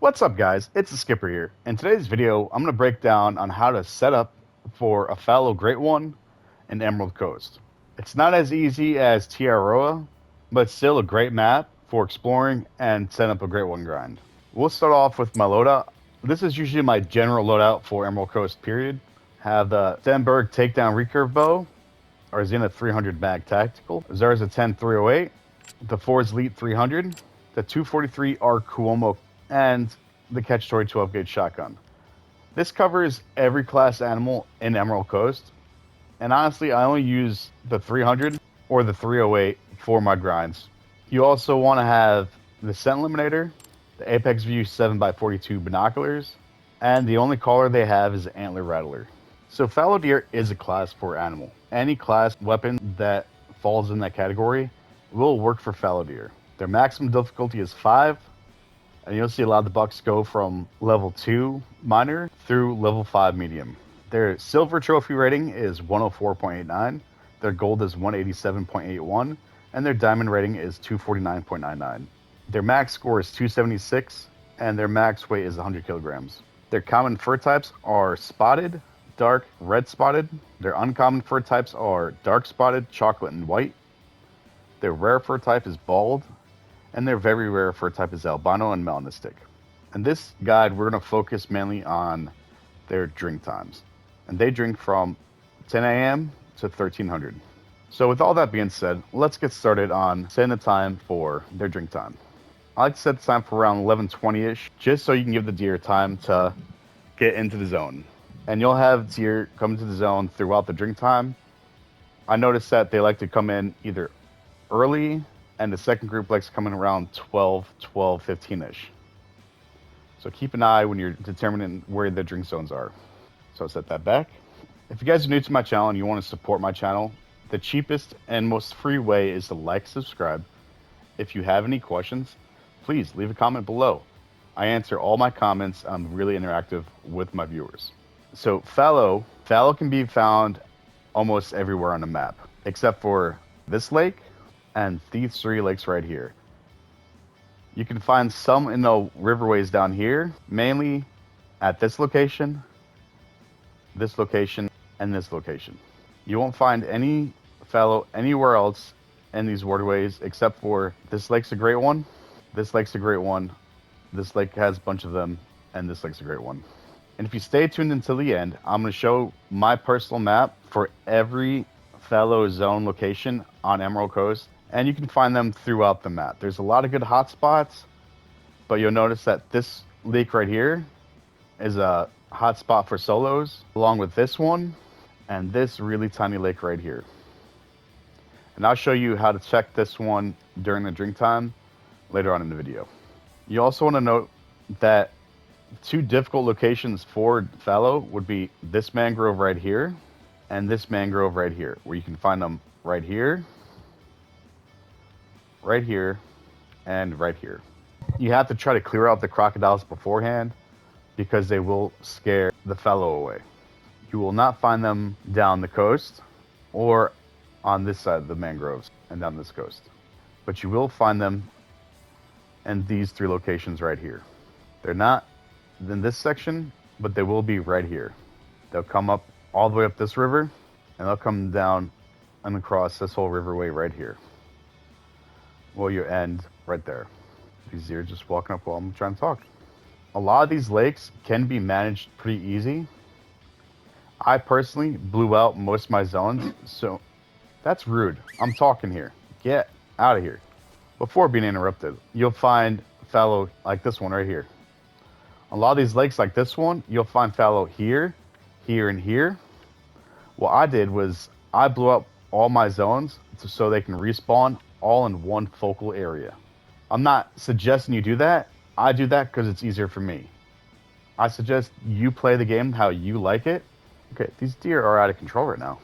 What's up guys, it's the Skipper here. In today's video, I'm going to break down on how to set up for a fallow great one in Emerald Coast. It's not as easy as Awaroa, but still a great map for exploring and setting up a great one grind. We'll start off with my loadout. This is usually my general loadout for Emerald Coast period. Have the Stenberg takedown recurve bow, our Zenith 300 mag tactical, Zarza 10 308, the For's Elite 300, the 243 R Cuomo, and the Catch 12 gauge shotgun. This covers every class animal in Emerald Coast, and honestly I only use the 300 or the 308 for my grinds. You also want to have the Scent Eliminator, the Apex View 7x42 binoculars, and the only collar they have is Antler Rattler. So fallow deer is a class 4 animal. Any class weapon that falls in that category will work for fallow deer. Their maximum difficulty is 5, and you'll see a lot of the bucks go from level 2 minor through level 5 medium. Their silver trophy rating is 104.89, their gold is 187.81, and their diamond rating is 249.99. Their max score is 276, and their max weight is 100 kilograms. Their common fur types are spotted, dark, red spotted. Their uncommon fur types are dark spotted, chocolate, and white. Their rare fur type is bald, and their very rare fur type is albino and melanistic. In this guide, we're going to focus mainly on their drink times, and they drink from 10 a.m. to 1300. So with all that being said, let's get started on setting the time for their drink time. I like to set the time for around 11:20ish, just so you can give the deer time to get into the zone. And you'll have deer come into the zone throughout the drink time. I noticed that they like to come in either early, and the second group likes to come in around 12:15ish. So keep an eye when you're determining where the drink zones are. So I'll set that back. If you guys are new to my channel and you want to support my channel, the cheapest and most free way is to like, subscribe. If you have any questions, please leave a comment below. I answer all my comments. I'm really interactive with my viewers. So fallow can be found almost everywhere on the map, except for this lake and these 3 lakes right here. You can find some in the riverways down here, mainly at this location, and this location. You won't find any fallow anywhere else in these waterways except for this lake's a great one, this lake's a great one, this lake has a bunch of them, and this lake's a great one. And if you stay tuned until the end, I'm going to show my personal map for every fallow zone location on Emerald Coast, and you can find them throughout the map. There's a lot of good hotspots, but you'll notice that this lake right here is a hotspot for solos, along with this one and this really tiny lake right here. And I'll show you how to check this one during the drink time later on in the video. You also want to note that 2 difficult locations for fallow would be this mangrove right here and this mangrove right here, where you can find them right here, and right here. You have to try to clear out the crocodiles beforehand because they will scare the fallow away. You will not find them down the coast or on this side of the mangroves and down this coast, but you will find them in these 3 locations right here. They're not in this section, but they will be right here. They'll come up all the way up this river, and they'll come down and across this whole riverway right here. Well, you end right there. These deer just walking up while I'm trying to talk. A lot of these lakes can be managed pretty easy. I personally blew out most of my zones, so that's rude. I'm talking here. Get out of here. Before being interrupted, you'll find fallow like this one right here. A lot of these lakes like this one, you'll find fallow here, here, and here. What I did was I blew up all my zones so they can respawn all in one focal area. I'm not suggesting you do that. I do that because it's easier for me. I suggest you play the game how you like it. Okay, these deer are out of control right now.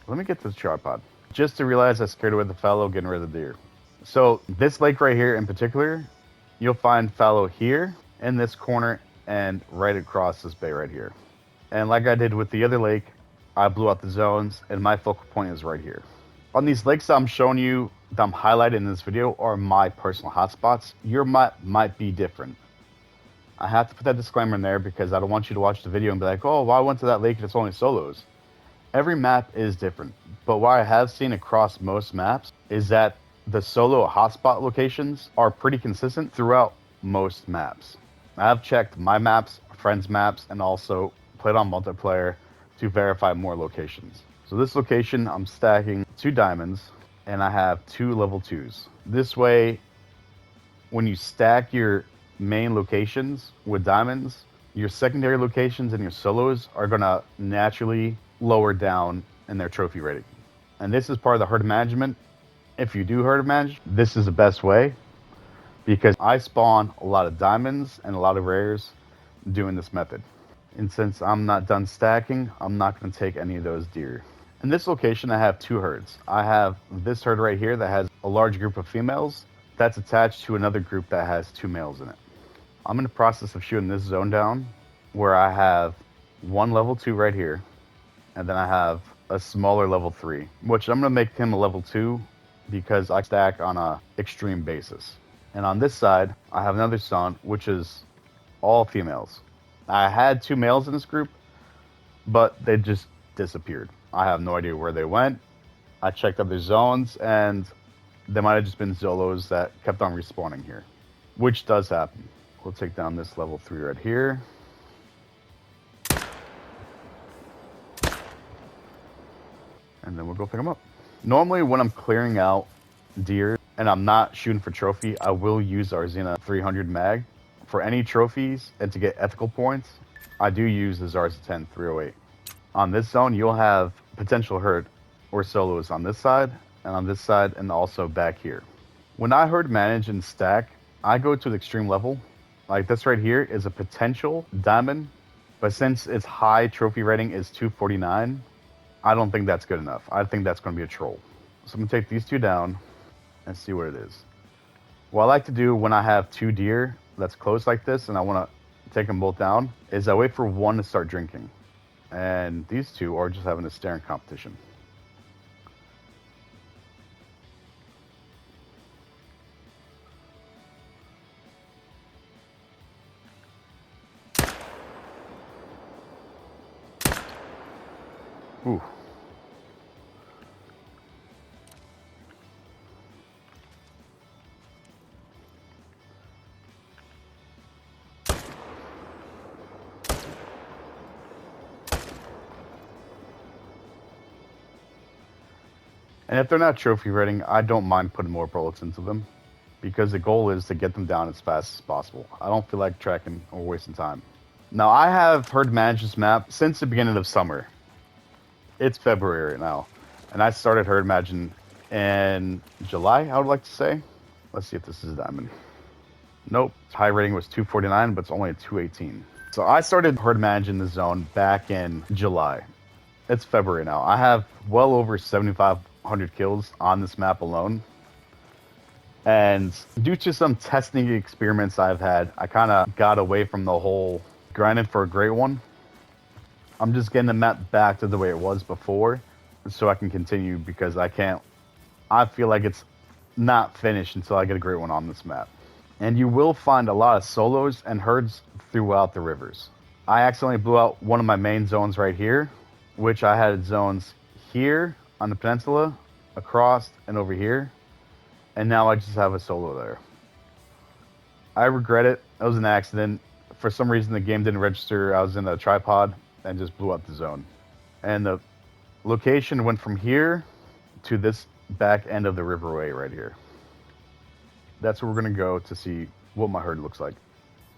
Let me get this tripod. Just to realize I scared away the fallow, getting rid of the deer. So this lake right here in particular, you'll find fallow here, in this corner, and right across this bay right here. And like I did with the other lake, I blew out the zones, and my focal point is right here. On these lakes I'm showing you, that I'm highlighting in this video, are my personal hotspots. Your map might be different. I have to put that disclaimer in there because I don't want you to watch the video and be like, oh, well, I went to that lake and it's only solos. Every map is different, but what I have seen across most maps is that the solo hotspot locations are pretty consistent throughout most maps. I have checked my maps, friends' maps, and also played on multiplayer to verify more locations. So this location, I'm stacking 2 diamonds, and I have 2 level 2s. This way, when you stack your main locations with diamonds, your secondary locations and your solos are going to naturally lower down in their trophy rating. And this is part of the herd management. If you do herd manage, this is the best way because I spawn a lot of diamonds and a lot of rares doing this method. And since I'm not done stacking, I'm not going to take any of those deer. In this location, I have 2 herds. I have this herd right here that has a large group of females that's attached to another group that has 2 males in it. I'm in the process of shooting this zone down where I have 1 level 2 right here, and then I have a smaller level 3, which I'm going to make him a level 2 because I stack on a extreme basis. And on this side, I have another zone, which is all females. I had 2 males in this group, but they just disappeared. I have no idea where they went. I checked other zones, and they might have just been Zolos that kept on respawning here, which does happen. We'll take down this level 3 right here. And then we'll go pick them up. Normally, when I'm clearing out deer and I'm not shooting for trophy, I will use our Arzina 300 mag. For any trophies and to get ethical points, I do use the Zarza 10 308. On this zone, you'll have potential herd or solos on this side and on this side and also back here. When I herd manage and stack, I go to the extreme level. Like this right here is a potential diamond, but since its high trophy rating is 249, I don't think that's good enough. I think that's going to be a troll. So I'm going to take these 2 down and see what it is. What I like to do when I have 2 deer that's close like this and I want to take them both down is I wait for one to start drinking. And these 2 are just having a staring competition. Ooh. And if they're not trophy rating, I don't mind putting more bullets into them because the goal is to get them down as fast as possible. I don't feel like tracking or wasting time. Now, I have herd managed this map since the beginning of summer. It's February right now, and I started herd managing in July, I would like to say. Let's see if this is a diamond. Nope, high rating was 249, but it's only a 218. So I started herd managing the zone back in July. It's February now. I have well over 7,500 kills on this map alone. And due to some testing experiments I've had, I kind of got away from the whole grinding for a great one. I'm just getting the map back to the way it was before so I can continue because I feel like it's not finished until I get a great one on this map. And you will find a lot of solos and herds throughout the rivers. I accidentally blew out one of my main zones right here, which I had zones here on the peninsula, across, and over here. And now I just have a solo there. I regret it. It was an accident. For some reason, the game didn't register. I was in a tripod and just blew up the zone. And the location went from here to this back end of the riverway right here. That's where we're going to go to see what my herd looks like.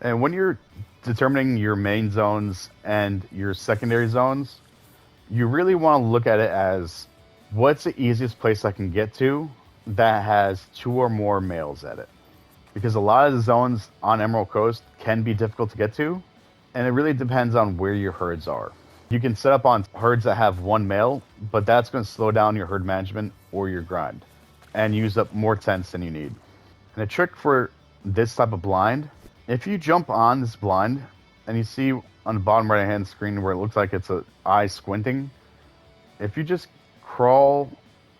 And when you're determining your main zones and your secondary zones, you really want to look at it as what's the easiest place I can get to that has 2 or more males at it. Because a lot of the zones on Emerald Coast can be difficult to get to, and it really depends on where your herds are. You can set up on herds that have 1 male, but that's going to slow down your herd management or your grind and use up more tents than you need. And a trick for this type of blind, if you jump on this blind and you see on the bottom right hand screen where it looks like it's an eye squinting, if you just crawl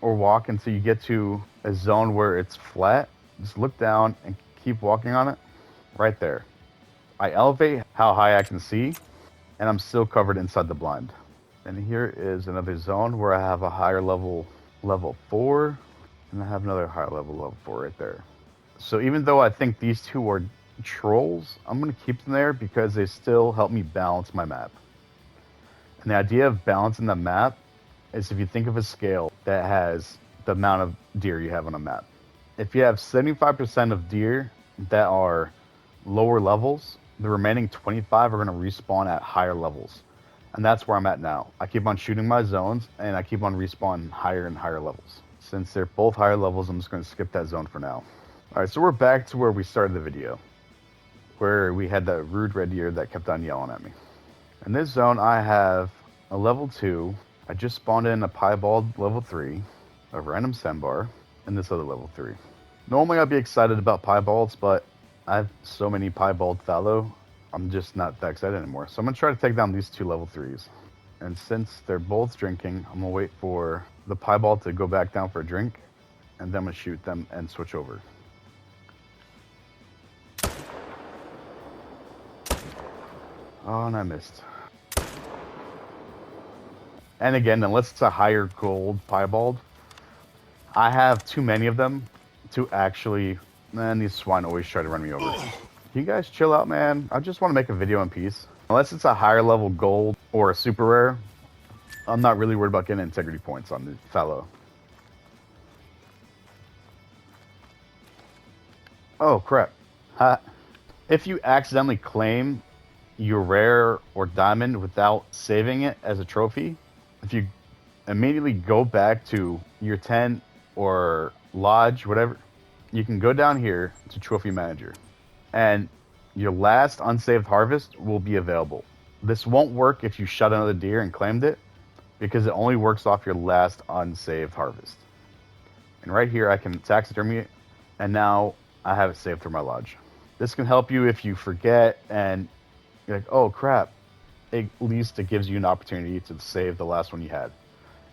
or walk until you get to a zone where it's flat, just look down and keep walking on it right there. I elevate how high I can see, and I'm still covered inside the blind. And here is another zone where I have a higher level 4, and I have another higher level 4 right there. So even though I think these two are trolls, I'm going to keep them there because they still help me balance my map. And the idea of balancing the map is if you think of a scale that has the amount of deer you have on a map. If you have 75% of deer that are lower levels, the remaining 25 are going to respawn at higher levels. And that's where I'm at now. I keep on shooting my zones, and I keep on respawning higher and higher levels. Since they're both higher levels, I'm just going to skip that zone for now. Alright, so we're back to where we started the video, where we had that rude red deer that kept on yelling at me. In this zone, I have a level 2. I just spawned in a piebald level 3, a random sandbar, and this other level 3. Normally I'd be excited about piebalds, but I have so many piebald fallow, I'm just not that excited anymore. So I'm going to try to take down these 2 level 3s. And since they're both drinking, I'm going to wait for the piebald to go back down for a drink, and then I'm going to shoot them and switch over. Oh, and I missed. And again, unless it's a higher gold piebald, I have too many of them to actually... Man, these swine always try to run me over. Can you guys chill out, man? I just want to make a video in peace. Unless it's a higher level gold or a super rare, I'm not really worried about getting integrity points on the fallow. Oh, crap. If you accidentally claim your rare or diamond without saving it as a trophy, if you immediately go back to your tent or lodge, whatever, you can go down here to Trophy Manager, and your last unsaved harvest will be available. This won't work if you shot another deer and claimed it, because it only works off your last unsaved harvest. And right here I can taxidermy it, and now I have it saved through my lodge. This can help you if you forget and you're like, oh crap. At least it gives you an opportunity to save the last one you had,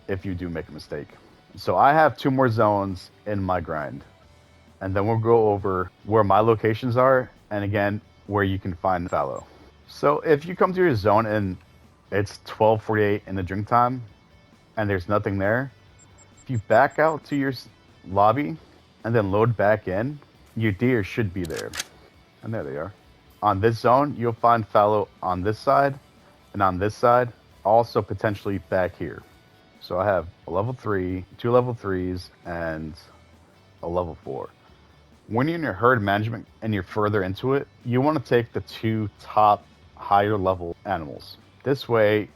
if you do make a mistake. So I have 2 more zones in my grind. And then we'll go over where my locations are, and again, where you can find fallow. So if you come to your zone and it's 12:48 in the drink time, and there's nothing there, if you back out to your lobby, and then load back in, your deer should be there. And there they are. On this zone, you'll find fallow on this side, and on this side, also potentially back here. So I have a level 3, 2 level 3s, and a level 4. When you're in your herd management and you're further into it, you want to take the 2 top higher level animals. This way,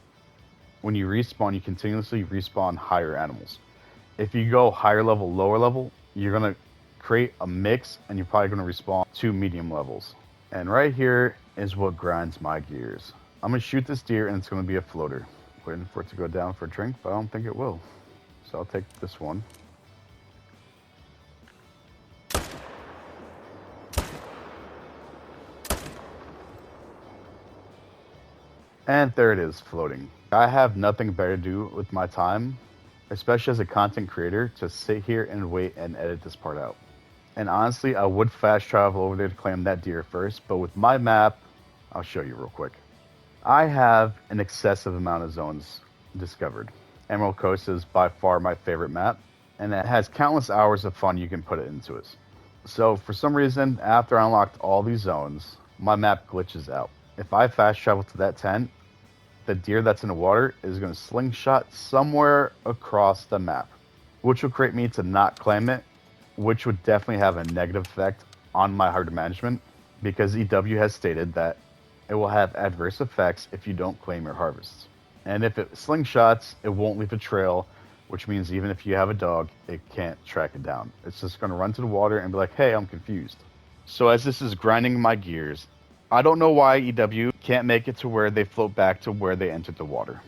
when you respawn, you continuously respawn higher animals. If you go higher level, lower level, you're going to create a mix, and you're probably going to respawn 2 medium levels. And right here is what grinds my gears. I'm going to shoot this deer, and it's going to be a floater. Waiting for it to go down for a drink, but I don't think it will. So I'll take this one. And there it is, floating. I have nothing better to do with my time, especially as a content creator, to sit here and wait and edit this part out. And honestly, I would fast travel over there to claim that deer first, but with my map, I'll show you real quick. I have an excessive amount of zones discovered. Emerald Coast is by far my favorite map, and it has countless hours of fun you can put it into it. So for some reason, after I unlocked all these zones, my map glitches out. If I fast travel to that tent, the deer that's in the water is going to slingshot somewhere across the map, which will create me to not claim it, which would definitely have a negative effect on my herd management, because EW has stated that it will have adverse effects if you don't claim your harvests. And if it slingshots, it won't leave a trail, which means even if you have a dog, it can't track it down. It's just going to run to the water and be like, hey, I'm confused. So as this is grinding my gears, I don't know why EW can't make it to where they float back to where they entered the water.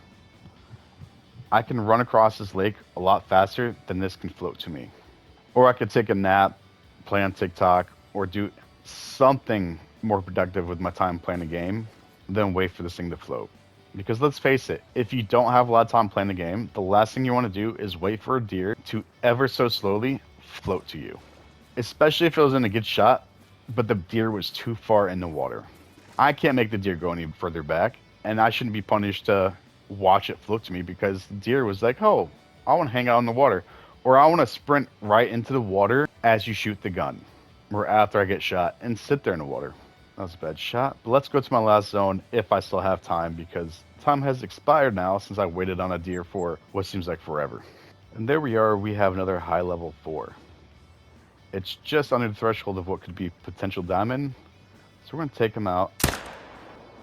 I can run across this lake a lot faster than this can float to me. Or I could take a nap, play on TikTok, or do something more productive with my time playing a game than wait for this thing to float. Because let's face it, if you don't have a lot of time playing the game, the last thing you want to do is wait for a deer to ever so slowly float to you. Especially if it was in a good shot, but the deer was too far in the water. I can't make the deer go any further back, and I shouldn't be punished to watch it float to me because the deer was like, oh, I want to hang out in the water. Or I want to sprint right into the water as you shoot the gun, or after I get shot, and sit there in the water. That was a bad shot. But let's go to my last zone if I still have time, because time has expired now since I waited on a deer for what seems like forever. And there we are, we have another high level 4. It's just under the threshold of what could be potential diamond, so we're going to take him out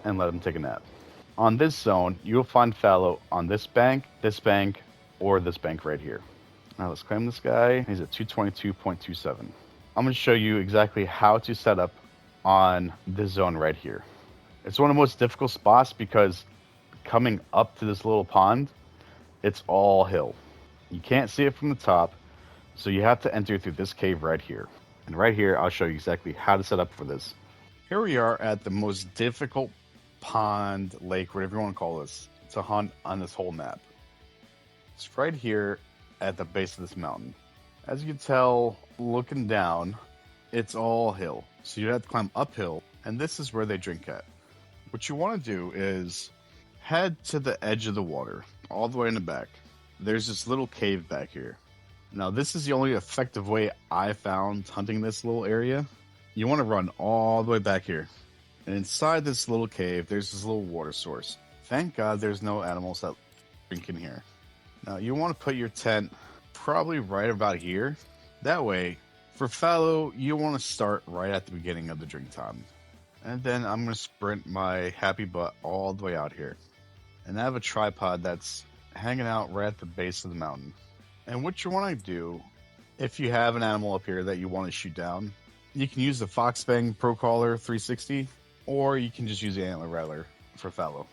and let him take a nap. On this zone, you'll find fallow on this bank, or this bank right here. Now let's claim this guy. He's at 222.27. I'm going to show you exactly how to set up on this zone right here. It's one of the most difficult spots because coming up to this little pond, it's all hill. You can't see it from the top, so you have to enter through this cave right here. And right here, I'll show you exactly how to set up for this. Here we are at the most difficult pond, lake, whatever you want to call this, to hunt on this whole map. It's right here at the base of this mountain. As you can tell, looking down, it's all hill. So you have to climb uphill, and this is where they drink at. What you want to do is head to the edge of the water, all the way in the back. There's this little cave back here. Now, this is the only effective way I found hunting this little area. You want to run all the way back here. And inside this little cave, there's this little water source. Thank God there's no animals that drink in here. Now, you want to put your tent probably right about here. That way, for fallow, you want to start right at the beginning of the drink time. And then I'm going to sprint my happy butt all the way out here. And I have a tripod that's hanging out right at the base of the mountain. And what you want to do, if you have an animal up here that you want to shoot down, you can use the Foxfang Pro Caller 360, or you can just use the Antler Rattler for fallow.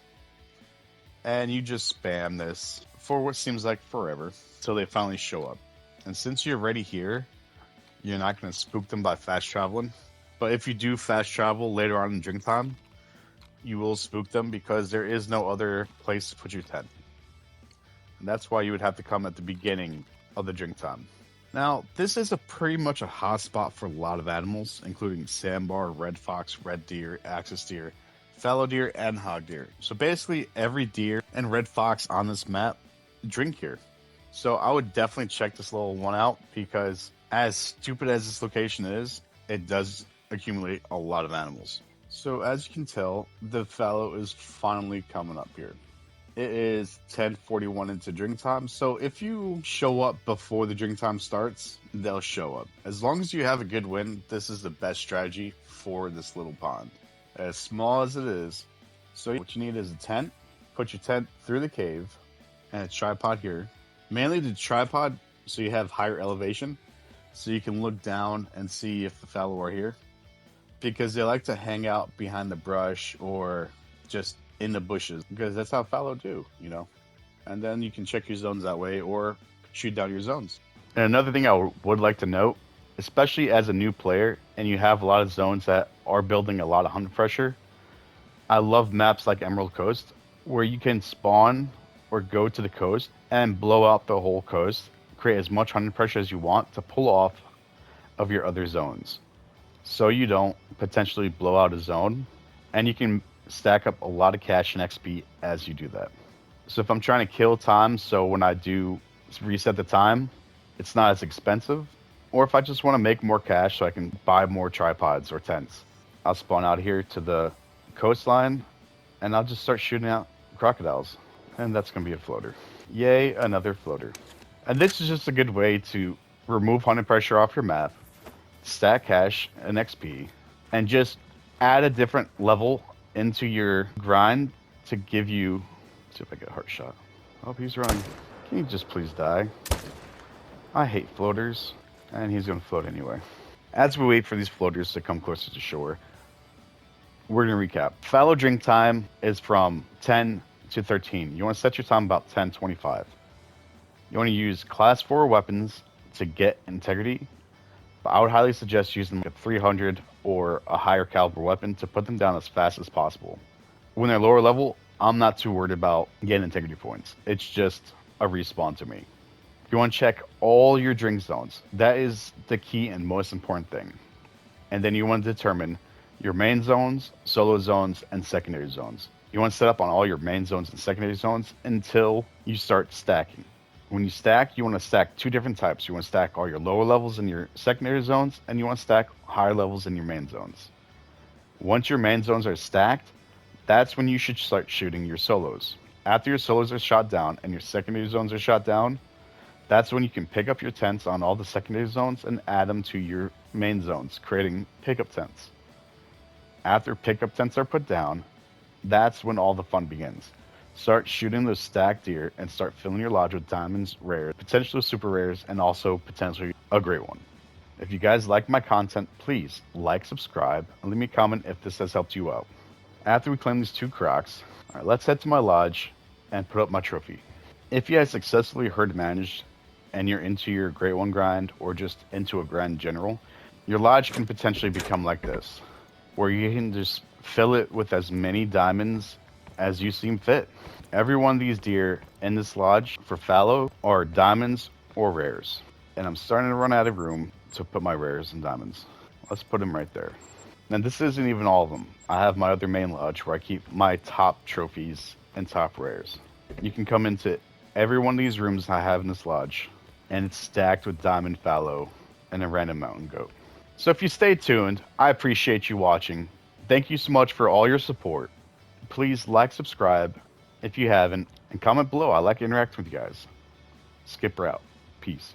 And you just spam this for what seems like forever till they finally show up. And since you're already here, you're not going to spook them by fast traveling. But if you do fast travel later on in drink time, you will spook them because there is no other place to put your tent. And that's why you would have to come at the beginning of the drink time. Now, this is pretty much a hot spot for a lot of animals, including sandbar, red fox, red deer, axis deer, fallow deer, and hog deer. So basically, every deer and red fox on this map drink here. So I would definitely check this little one out because as stupid as this location is, it does accumulate a lot of animals. So as you can tell, the fallow is finally coming up here. It is 10:41 into drink time, so if you show up before the drink time starts, they'll show up. As long as you have a good wind, this is the best strategy for this little pond. As small as it is, so what you need is a tent. Put your tent through the cave, and a tripod here. Mainly the tripod, so you have higher elevation, so you can look down and see if the fallow are here. Because they like to hang out behind the brush or just in the bushes, because that's how fallow do, you know. And then you can check your zones that way or shoot down your zones. And another thing I would like to note, especially as a new player and you have a lot of zones that are building a lot of hunt pressure, I love maps like Emerald Coast where you can spawn or go to the coast and blow out the whole coast, create as much hunting pressure as you want to pull off of your other zones, so you don't potentially blow out a zone, and you can stack up a lot of cash and XP as you do that. So if I'm trying to kill time, so when I do reset the time, it's not as expensive, or if I just want to make more cash so I can buy more tripods or tents, I'll spawn out here to the coastline and I'll just start shooting out crocodiles. And that's going to be a floater. Yay, another floater. And this is just a good way to remove hunting pressure off your map, stack cash and XP, and just add a different level into your grind to give you... Let's see if I get a heart shot. Oh, he's running. Can you just please die? I hate floaters. And he's going to float anyway. As we wait for these floaters to come closer to shore, we're going to recap. Fallow drink time is from 10 to 13. You want to set your time about 10:25. You want to use class 4 weapons to get integrity, but I would highly suggest using a 300 or a higher caliber weapon to put them down as fast as possible. When they're lower level, I'm not too worried about getting integrity points. It's just a respawn to me. You want to check all your drink zones. That is the key and most important thing. And then you want to determine your main zones, solo zones, and secondary zones. You want to set up on all your main zones and secondary zones until you start stacking. When you stack, you want to stack two different types. You want to stack all your lower levels in your secondary zones, and you want to stack higher levels in your main zones. Once your main zones are stacked, that's when you should start shooting your solos. After your solos are shot down and your secondary zones are shot down, that's when you can pick up your tents on all the secondary zones and add them to your main zones, creating pickup tents. After pickup tents are put down, that's when all the fun begins. Start shooting those stacked deer and start filling your lodge with diamonds, rares, potentially super rares, and also potentially a great one. If you guys like my content, please like, subscribe, and leave me a comment if this has helped you out. After we claim these 2 crocs, alright, let's head to my lodge and put up my trophy. If you guys successfully herd managed and you're into your great one grind or just into a grind in general, your lodge can potentially become like this, where you can just fill it with as many diamonds as you seem fit. Every one of these deer in this lodge for fallow are diamonds or rares. And I'm starting to run out of room to put my rares and diamonds. Let's put them right there. And this isn't even all of them. I have my other main lodge where I keep my top trophies and top rares. You can come into every one of these rooms I have in this lodge, and it's stacked with diamond fallow and a random mountain goat. So if you stay tuned, I appreciate you watching. Thank you so much for all your support. Please like, subscribe if you haven't, and comment below. I like interacting with you guys. Skipper out. Peace.